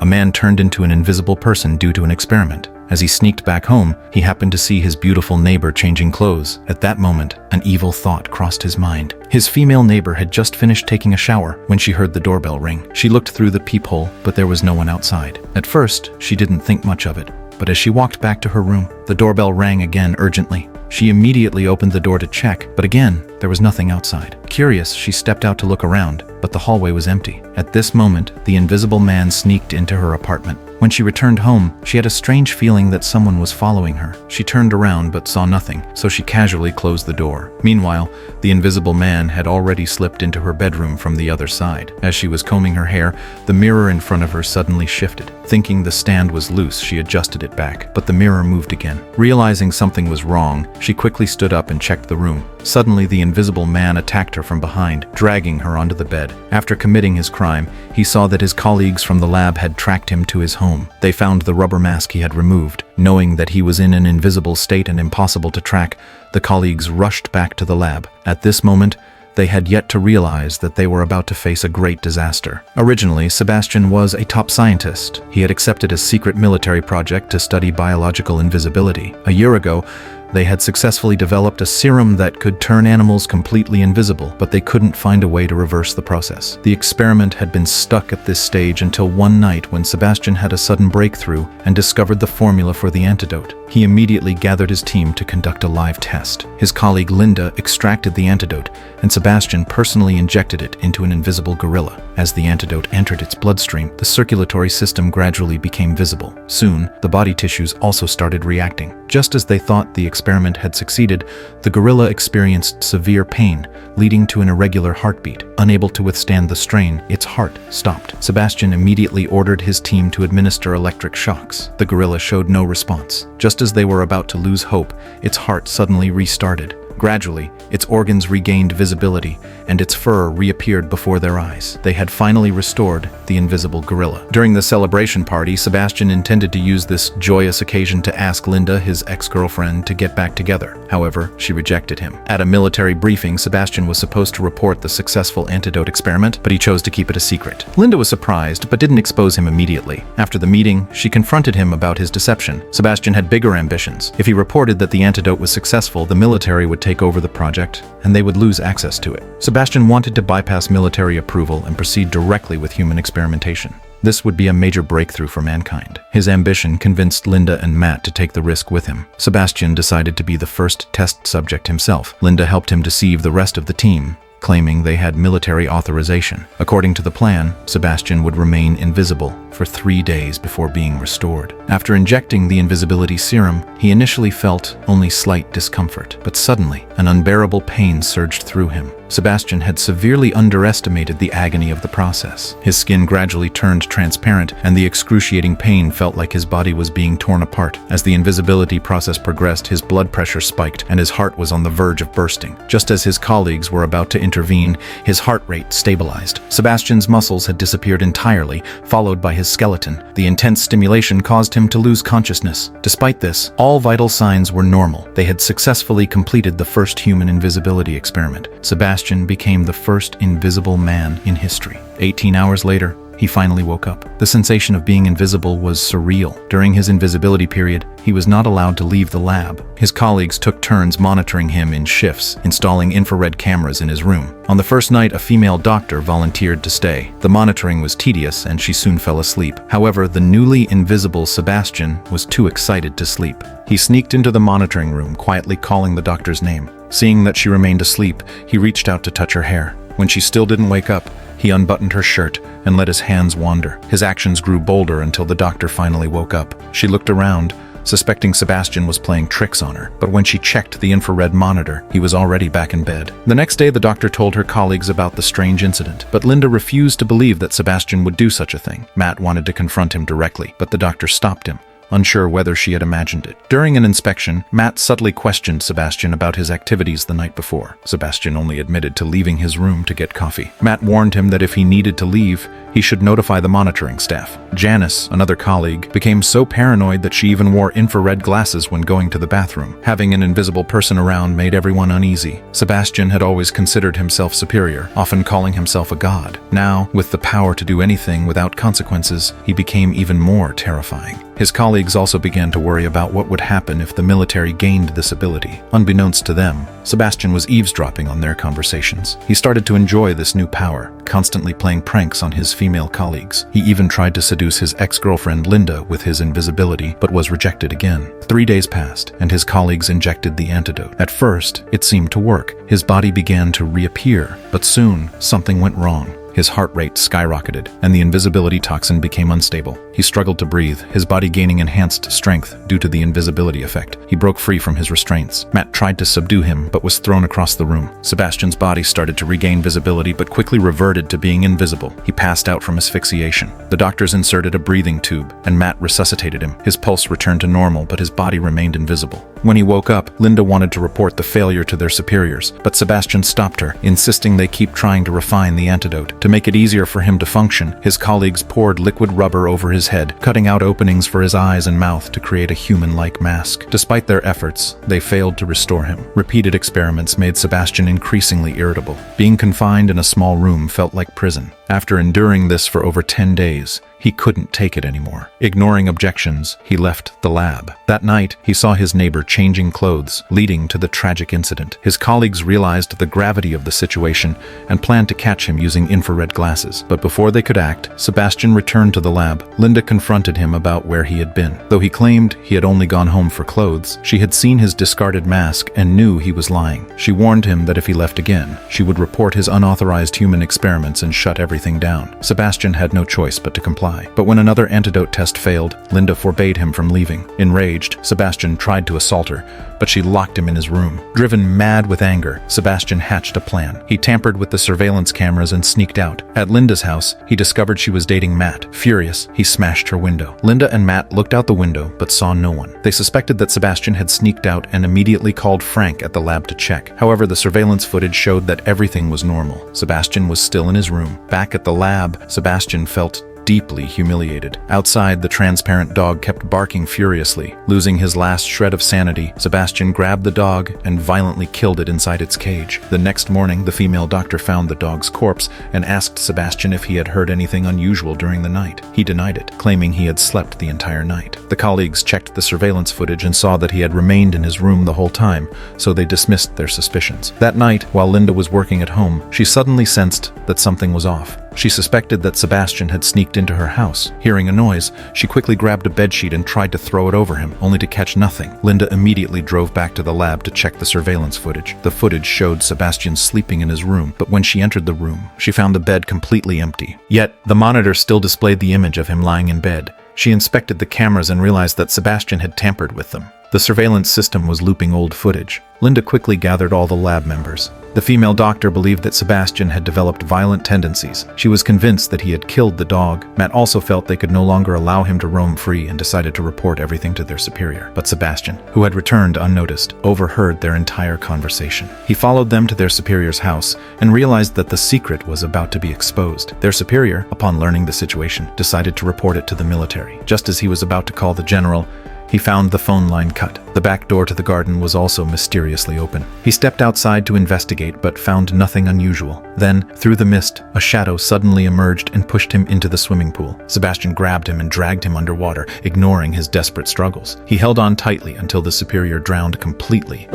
A man turned into an invisible person due to an experiment. As he sneaked back home, he happened to see his beautiful neighbor changing clothes. At that moment, an evil thought crossed his mind. His female neighbor had just finished taking a shower when she heard the doorbell ring. She looked through the peephole, but there was no one outside. At first, she didn't think much of it, but as she walked back to her room, the doorbell rang again urgently. She immediately opened the door to check, but again, there was nothing outside. Curious, she stepped out to look around, but the hallway was empty. At this moment, the invisible man sneaked into her apartment. When she returned home, she had a strange feeling that someone was following her. She turned around but saw nothing, so she casually closed the door. Meanwhile, the invisible man had already slipped into her bedroom from the other side. As she was combing her hair, the mirror in front of her suddenly shifted. Thinking the stand was loose, she adjusted it back, but the mirror moved again. Realizing something was wrong, she quickly stood up and checked the room. Suddenly, the invisible man attacked her from behind, dragging her onto the bed. After committing his crime, he saw that his colleagues from the lab had tracked him to his home. They found the rubber mask he had removed. Knowing that he was in an invisible state and impossible to track, the colleagues rushed back to the lab. At this moment, they had yet to realize that they were about to face a great disaster. Originally, Sebastian was a top scientist. He had accepted a secret military project to study biological invisibility. A year ago, they had successfully developed a serum that could turn animals completely invisible, but they couldn't find a way to reverse the process. The experiment had been stuck at this stage until one night when Sebastian had a sudden breakthrough and discovered the formula for the antidote. He immediately gathered his team to conduct a live test. His colleague Linda extracted the antidote, and Sebastian personally injected it into an invisible gorilla. As the antidote entered its bloodstream, the circulatory system gradually became visible. Soon, the body tissues also started reacting. Just as they thought the experiment had succeeded, the gorilla experienced severe pain, leading to an irregular heartbeat. Unable to withstand the strain, its heart stopped. Sebastian immediately ordered his team to administer electric shocks. The gorilla showed no response. Just as they were about to lose hope, its heart suddenly restarted. Gradually, its organs regained visibility, and its fur reappeared before their eyes. They had finally restored the invisible gorilla. During the celebration party, Sebastian intended to use this joyous occasion to ask Linda, his ex-girlfriend, to get back together. However, she rejected him. At a military briefing, Sebastian was supposed to report the successful antidote experiment, but he chose to keep it a secret. Linda was surprised, but didn't expose him immediately. After the meeting, she confronted him about his deception. Sebastian had bigger ambitions. If he reported that the antidote was successful, the military would take over the project, and they would lose access to it. Sebastian wanted to bypass military approval and proceed directly with human experimentation. This would be a major breakthrough for mankind. His ambition convinced Linda and Matt to take the risk with him. Sebastian decided to be the first test subject himself. Linda helped him deceive the rest of the team, claiming they had military authorization. According to the plan, Sebastian would remain invisible for 3 days before being restored. After injecting the invisibility serum, he initially felt only slight discomfort, but suddenly an unbearable pain surged through him. Sebastian had severely underestimated the agony of the process. His skin gradually turned transparent, and the excruciating pain felt like his body was being torn apart. As the invisibility process progressed, his blood pressure spiked, and his heart was on the verge of bursting. Just as his colleagues were about to intervene, his heart rate stabilized. Sebastian's muscles had disappeared entirely, followed by his skeleton. The intense stimulation caused him to lose consciousness. Despite this, all vital signs were normal. They had successfully completed the first human invisibility experiment. Sebastian became the first invisible man in history. 18 hours later, he finally woke up. The sensation of being invisible was surreal. During his invisibility period, he was not allowed to leave the lab. His colleagues took turns monitoring him in shifts, installing infrared cameras in his room. On the first night, a female doctor volunteered to stay. The monitoring was tedious, and she soon fell asleep. However, the newly invisible Sebastian was too excited to sleep. He sneaked into the monitoring room, quietly calling the doctor's name. Seeing that she remained asleep, he reached out to touch her hair. When she still didn't wake up, he unbuttoned her shirt and let his hands wander. His actions grew bolder until the doctor finally woke up. She looked around, suspecting Sebastian was playing tricks on her, but when she checked the infrared monitor, he was already back in bed. The next day, the doctor told her colleagues about the strange incident, but Linda refused to believe that Sebastian would do such a thing. Matt wanted to confront him directly, but the doctor stopped him. unsure whether she had imagined it. During an inspection, Matt subtly questioned Sebastian about his activities the night before. Sebastian only admitted to leaving his room to get coffee. Matt warned him that if he needed to leave, he should notify the monitoring staff. Janice, another colleague, became so paranoid that she even wore infrared glasses when going to the bathroom. Having an invisible person around made everyone uneasy. Sebastian had always considered himself superior, often calling himself a god. Now, with the power to do anything without consequences, he became even more terrifying. His colleagues also began to worry about what would happen if the military gained this ability. Unbeknownst to them, Sebastian was eavesdropping on their conversations. He started to enjoy this new power, constantly playing pranks on his female colleagues. He even tried to seduce his ex-girlfriend Linda with his invisibility, but was rejected again. 3 days passed, and his colleagues injected the antidote. At first, it seemed to work. His body began to reappear, but soon, something went wrong. His heart rate skyrocketed, and the invisibility toxin became unstable. He struggled to breathe, his body gaining enhanced strength due to the invisibility effect. He broke free from his restraints. Matt tried to subdue him, but was thrown across the room. Sebastian's body started to regain visibility, but quickly reverted to being invisible. He passed out from asphyxiation. The doctors inserted a breathing tube, and Matt resuscitated him. His pulse returned to normal, but his body remained invisible. When he woke up, Linda wanted to report the failure to their superiors, but Sebastian stopped her, insisting they keep trying to refine the antidote. To make it easier for him to function, his colleagues poured liquid rubber over his head, cutting out openings for his eyes and mouth to create a human-like mask. Despite their efforts, they failed to restore him. Repeated experiments made Sebastian increasingly irritable. Being confined in a small room felt like prison. After enduring this for over 10 days, he couldn't take it anymore. Ignoring objections, he left the lab. That night, he saw his neighbor changing clothes, leading to the tragic incident. His colleagues realized the gravity of the situation and planned to catch him using infrared glasses. But before they could act, Sebastian returned to the lab. Linda confronted him about where he had been. Though he claimed he had only gone home for clothes, she had seen his discarded mask and knew he was lying. She warned him that if he left again, she would report his unauthorized human experiments and shut everything down. Sebastian had no choice but to comply. But when another antidote test failed, Linda forbade him from leaving. Enraged, Sebastian tried to assault her, but she locked him in his room. Driven mad with anger, Sebastian hatched a plan. He tampered with the surveillance cameras and sneaked out. At Linda's house, he discovered she was dating Matt. Furious, he smashed her window. Linda and Matt looked out the window, but saw no one. They suspected that Sebastian had sneaked out and immediately called Frank at the lab to check. However, the surveillance footage showed that everything was normal. Sebastian was still in his room. Back at the lab, Sebastian felt deeply humiliated. Outside, the transparent dog kept barking furiously. Losing his last shred of sanity, Sebastian grabbed the dog and violently killed it inside its cage. The next morning, the female doctor found the dog's corpse and asked Sebastian if he had heard anything unusual during the night. He denied it, claiming he had slept the entire night. The colleagues checked the surveillance footage and saw that he had remained in his room the whole time, so they dismissed their suspicions. That night, while Linda was working at home, she suddenly sensed that something was off. She suspected that Sebastian had sneaked into her house. Hearing a noise, she quickly grabbed a bedsheet and tried to throw it over him, only to catch nothing. Linda immediately drove back to the lab to check the surveillance footage. The footage showed Sebastian sleeping in his room, but when she entered the room, she found the bed completely empty. Yet, the monitor still displayed the image of him lying in bed. She inspected the cameras and realized that Sebastian had tampered with them. The surveillance system was looping old footage. Linda quickly gathered all the lab members. The female doctor believed that Sebastian had developed violent tendencies. She was convinced that he had killed the dog. Matt also felt they could no longer allow him to roam free and decided to report everything to their superior. But Sebastian, who had returned unnoticed, overheard their entire conversation. He followed them to their superior's house and realized that the secret was about to be exposed. Their superior, upon learning the situation, decided to report it to the military. Just as he was about to call the general, he found the phone line cut. The back door to the garden was also mysteriously open. He stepped outside to investigate, but found nothing unusual. Then, through the mist, a shadow suddenly emerged and pushed him into the swimming pool. Sebastian grabbed him and dragged him underwater, ignoring his desperate struggles. He held on tightly until the superior drowned completely,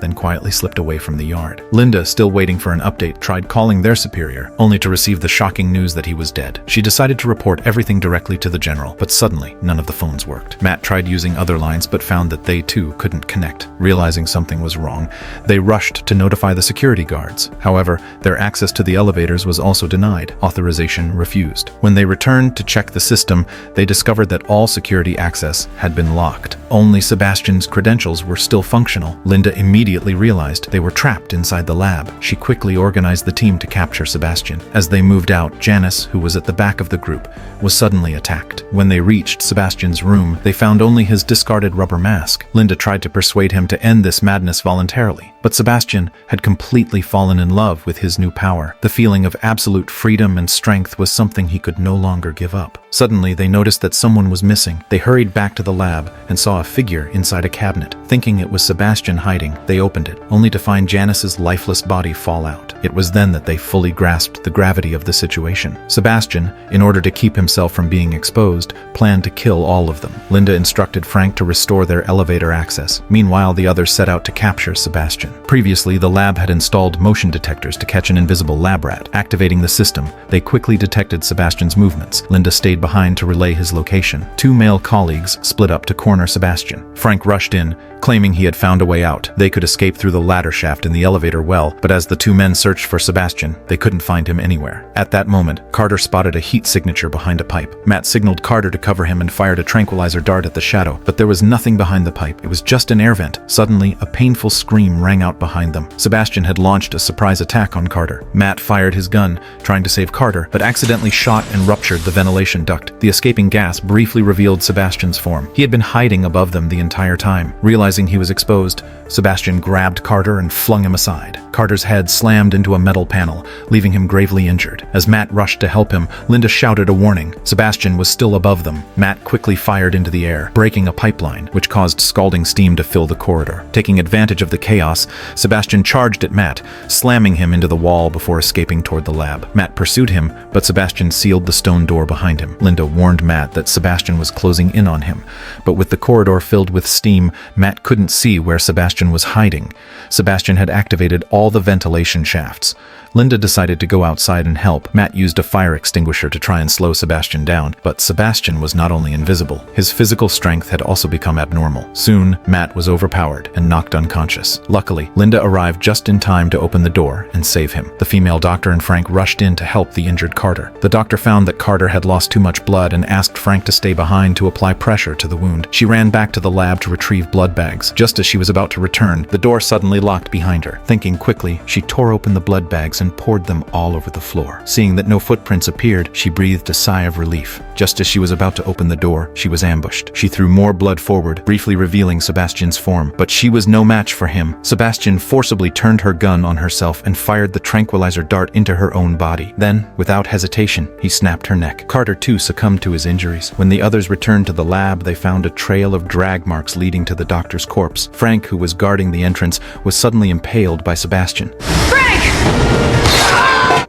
then quietly slipped away from the yard. Linda, still waiting for an update, tried calling their superior, only to receive the shocking news that he was dead. She decided to report everything directly to the general, but suddenly, none of the phones worked. Matt tried using other lines, but found that they too couldn't connect. Realizing something was wrong, they rushed to notify the security guards. However, their access to the elevators was also denied. Authorization refused. When they returned to check the system, they discovered that all security access had been locked. Only Sebastian's credentials were still functional. Linda immediately immediately realized they were trapped inside the lab. She quickly organized the team to capture Sebastian. As they moved out, Janice, who was at the back of the group, was suddenly attacked. When they reached Sebastian's room, they found only his discarded rubber mask. Linda tried to persuade him to end this madness voluntarily, but Sebastian had completely fallen in love with his new power. The feeling of absolute freedom and strength was something he could no longer give up. Suddenly, they noticed that someone was missing. They hurried back to the lab and saw a figure inside a cabinet. Thinking it was Sebastian hiding, they opened it, only to find Janice's lifeless body fall out. It was then that they fully grasped the gravity of the situation. Sebastian, in order to keep himself from being exposed, planned to kill all of them. Linda instructed Frank to restore their elevator access. Meanwhile, the others set out to capture Sebastian. Previously, the lab had installed motion detectors to catch an invisible lab rat. Activating the system, they quickly detected Sebastian's movements. Linda stayed behind to relay his location. Two male colleagues split up to corner Sebastian. Frank rushed in, claiming he had found a way out. They could escape through the ladder shaft in the elevator well, but as the two men searched for Sebastian, they couldn't find him anywhere. At that moment, Carter spotted a heat signature behind a pipe. Matt signaled Carter to cover him and fired a tranquilizer dart at the shadow, but there was nothing behind the pipe. It was just an air vent. Suddenly, a painful scream rang out behind them. Sebastian had launched a surprise attack on Carter. Matt fired his gun, trying to save Carter, but accidentally shot and ruptured the ventilation duct. The escaping gas briefly revealed Sebastian's form. He had been hiding above them the entire time. Realizing he was exposed, Sebastian grabbed Carter and flung him aside. Carter's head slammed into a metal panel, leaving him gravely injured. As Matt rushed to help him, Linda shouted a warning. Sebastian was still above them. Matt quickly fired into the air, breaking a pipeline, which caused scalding steam to fill the corridor. Taking advantage of the chaos, Sebastian charged at Matt, slamming him into the wall before escaping toward the lab. Matt pursued him, but Sebastian sealed the stone door behind him. Linda warned Matt that Sebastian was closing in on him, but with the corridor filled with steam, Matt couldn't see where Sebastian was hiding. Sebastian had activated all the ventilation shafts. Linda decided to go outside and help. Matt used a fire extinguisher to try and slow Sebastian down, but Sebastian was not only invisible, his physical strength had also become abnormal. Soon, Matt was overpowered and knocked unconscious. Luckily, Linda arrived just in time to open the door and save him. The female doctor and Frank rushed in to help the injured Carter. The doctor found that Carter had lost too much blood and asked Frank to stay behind to apply pressure to the wound. She ran back to the lab to retrieve blood bags. Just as she was about to return, the door suddenly locked behind her. Thinking quickly, she tore open the blood bags and poured them all over the floor. Seeing that no footprints appeared, she breathed a sigh of relief. Just as she was about to open the door, she was ambushed. She threw more blood forward, briefly revealing Sebastian's form, but she was no match for him. Sebastian forcibly turned her gun on herself and fired the tranquilizer dart into her own body. Then, without hesitation, he snapped her neck. Carter too succumbed to his injuries. When the others returned to the lab, they found a trail of drag marks leading to the doctor's corpse. Frank, who was guarding the entrance, was suddenly impaled by Sebastian.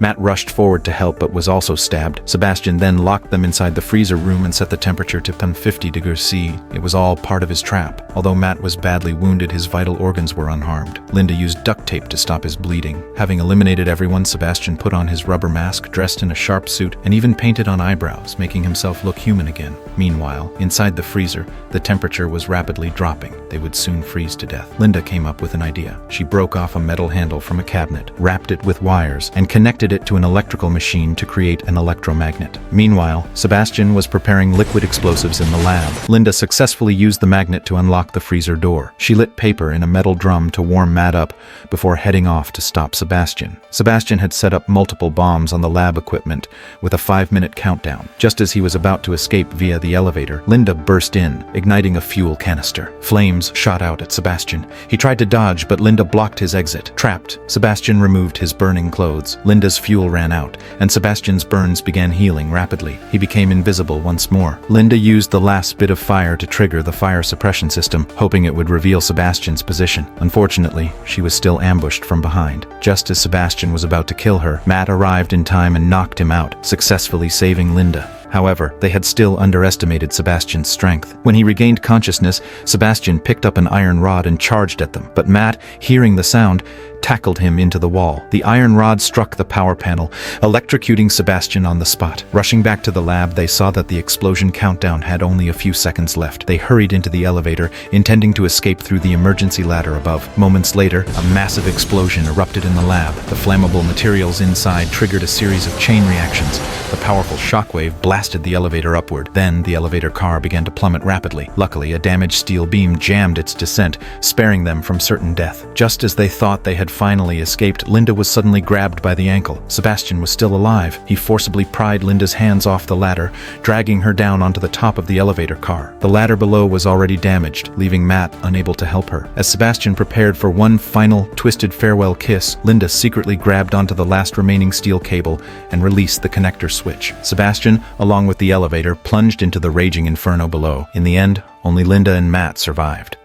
Matt rushed forward to help but was also stabbed. Sebastian then locked them inside the freezer room and set the temperature to 50 degrees C. It was all part of his trap. Although Matt was badly wounded, his vital organs were unharmed. Linda used duct tape to stop his bleeding. Having eliminated everyone, Sebastian put on his rubber mask, dressed in a sharp suit, and even painted on eyebrows, making himself look human again. Meanwhile, inside the freezer, the temperature was rapidly dropping. They would soon freeze to death. Linda came up with an idea. She broke off a metal handle from a cabinet, wrapped it with wires, and connected it to an electrical machine to create an electromagnet. Meanwhile, Sebastian was preparing liquid explosives in the lab. Linda successfully used the magnet to unlock the freezer door. She lit paper in a metal drum to warm Matt up before heading off to stop Sebastian. Sebastian had set up multiple bombs on the lab equipment with a 5-minute countdown. Just as he was about to escape via the elevator, Linda burst in, igniting a fuel canister. Flames shot out at Sebastian. He tried to dodge, but Linda blocked his exit. Trapped, Sebastian removed his burning clothes. Linda's fuel ran out, and Sebastian's burns began healing rapidly. He became invisible once more. Linda used the last bit of fire to trigger the fire suppression system, hoping it would reveal Sebastian's position. Unfortunately, she was still ambushed from behind. Just as Sebastian was about to kill her, Matt arrived in time and knocked him out, successfully saving Linda. However, they had still underestimated Sebastian's strength. When he regained consciousness, Sebastian picked up an iron rod and charged at them. But Matt, hearing the sound, tackled him into the wall. The iron rod struck the power panel, electrocuting Sebastian on the spot. Rushing back to the lab, they saw that the explosion countdown had only a few seconds left. They hurried into the elevator, intending to escape through the emergency ladder above. Moments later, a massive explosion erupted in the lab. The flammable materials inside triggered a series of chain reactions. The powerful shockwave blasted the elevator upward. Then, the elevator car began to plummet rapidly. Luckily, a damaged steel beam jammed its descent, sparing them from certain death. Just as they thought they had finally escaped, Linda was suddenly grabbed by the ankle. Sebastian was still alive. He forcibly pried Linda's hands off the ladder, dragging her down onto the top of the elevator car. The ladder below was already damaged, leaving Matt unable to help her. As Sebastian prepared for one final, twisted farewell kiss, Linda secretly grabbed onto the last remaining steel cable and released the connector switch. Sebastian, along with the elevator, plunged into the raging inferno below. In the end, only Linda and Matt survived.